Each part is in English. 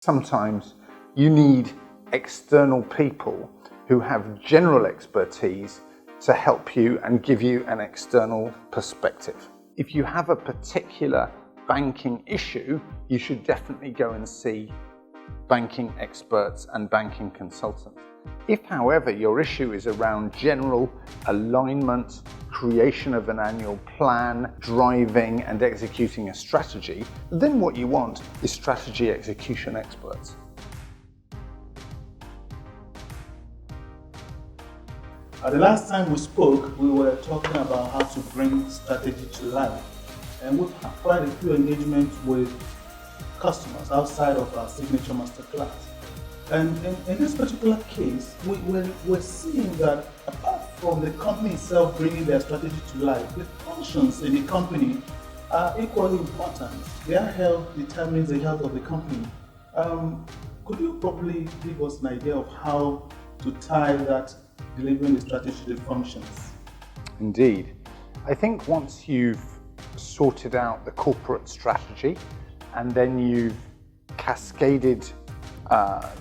Sometimes you need external people who have general expertise to help you and give you an external perspective. If you have a particular banking issue, you should definitely go and see banking experts and banking consultants. If, however, your issue is around general alignment, creation of an annual plan, driving and executing a strategy, then what you want is strategy execution experts. The last time we spoke, we were talking about how to bring strategy to life. And we've had quite a few engagements with customers outside of our signature masterclass. And in this particular case, we're seeing that apart from the company itself bringing their strategy to life, the functions in the company are equally important. Their health determines the health of the company. Could you probably give us an idea of how to tie that delivering the strategy to the functions? Indeed. I think once you've sorted out the corporate strategy and then you've cascaded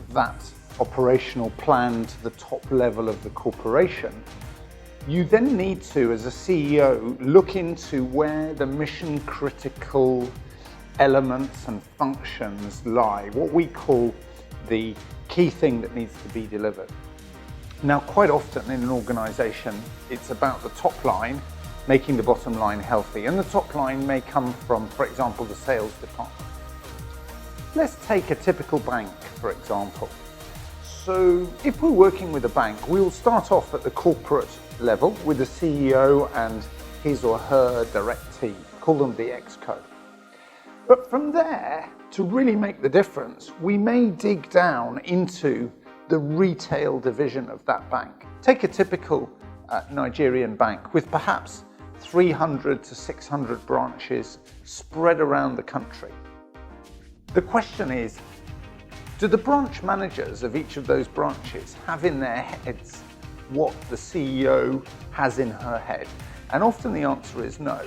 that operational plan to the top level of the corporation, you then need to, as a CEO, look into where the mission critical elements and functions lie, what we call the key thing that needs to be delivered. Now, quite often in an organization, it's about the top line, making the bottom line healthy, and the top line may come from, for example, the sales department. Let's take a typical bank, for example. So if we're working with a bank, we will start off at the corporate level with the CEO and his or her direct team, call them the Exco. But from there, to really make the difference, we may dig down into the retail division of that bank. Take a typical Nigerian bank with perhaps 300 to 600 branches spread around the country. The question is, do the branch managers of each of those branches have in their heads what the CEO has in her head? And often the answer is no.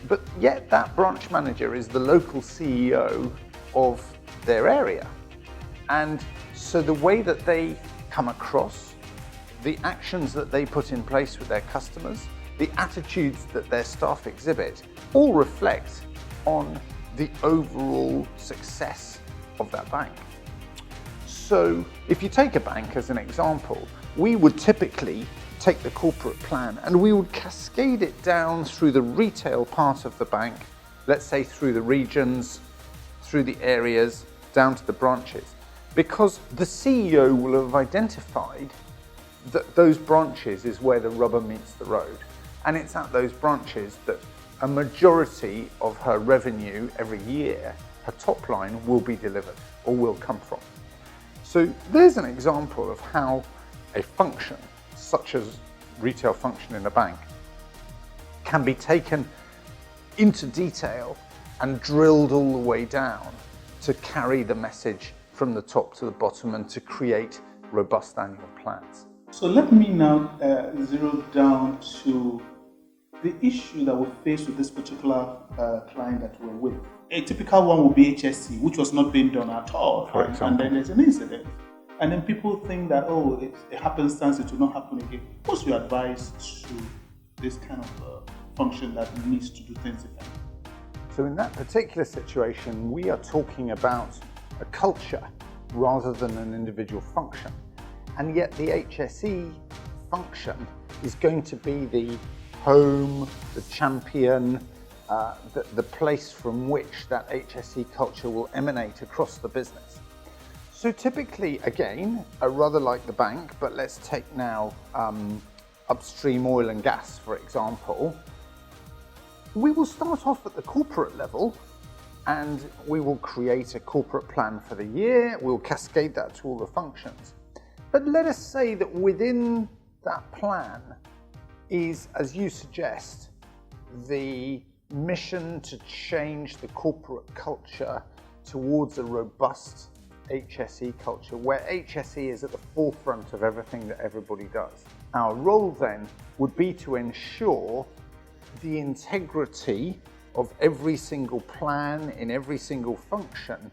But yet that branch manager is the local CEO of their area. And so the way that they come across, the actions that they put in place with their customers, the attitudes that their staff exhibit, all reflect on the overall success of that bank. So if you take a bank as an example, we would typically take the corporate plan and we would cascade it down through the retail part of the bank, let's say through the regions, through the areas, down to the branches. Because the CEO will have identified that those branches is where the rubber meets the road. And it's at those branches that a majority of her revenue every year, her top line, will be delivered or will come from. So there's an example of how a function, such as retail function in a bank, can be taken into detail and drilled all the way down to carry the message from the top to the bottom and to create robust annual plans. So let me now zero down to the issue that we face with this particular client that we're with. A typical one would be HSC, which was not being done at all. For example. And then there's an incident. And then people think that, it happens, it will not happen again. What's your advice to this kind of function that needs to do things differently? So in that particular situation, we are talking about a culture rather than an individual function. And yet the HSE function is going to be the home, the champion, the place from which that HSE culture will emanate across the business. So typically, again, rather like the bank, but let's take now upstream oil and gas, for example. We will start off at the corporate level and we will create a corporate plan for the year. We'll cascade that to all the functions. But let us say that within that plan is, as you suggest, the mission to change the corporate culture towards a robust HSE culture, where HSE is at the forefront of everything that everybody does. Our role then would be to ensure the integrity of every single plan in every single function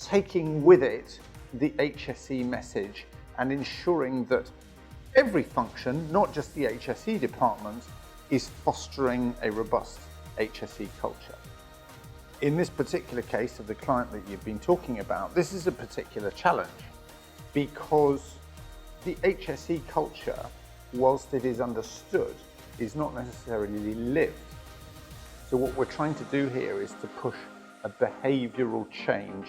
taking with it the HSE message and ensuring that every function, not just the HSE department, is fostering a robust HSE culture. In this particular case of the client that you've been talking about, this is a particular challenge because the HSE culture, whilst it is understood, is not necessarily lived. So what we're trying to do here is to push a behavioural change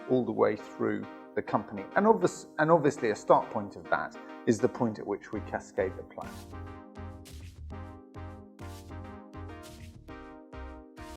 all the way through the company. And obviously a start point of that is the point at which we cascade the plan.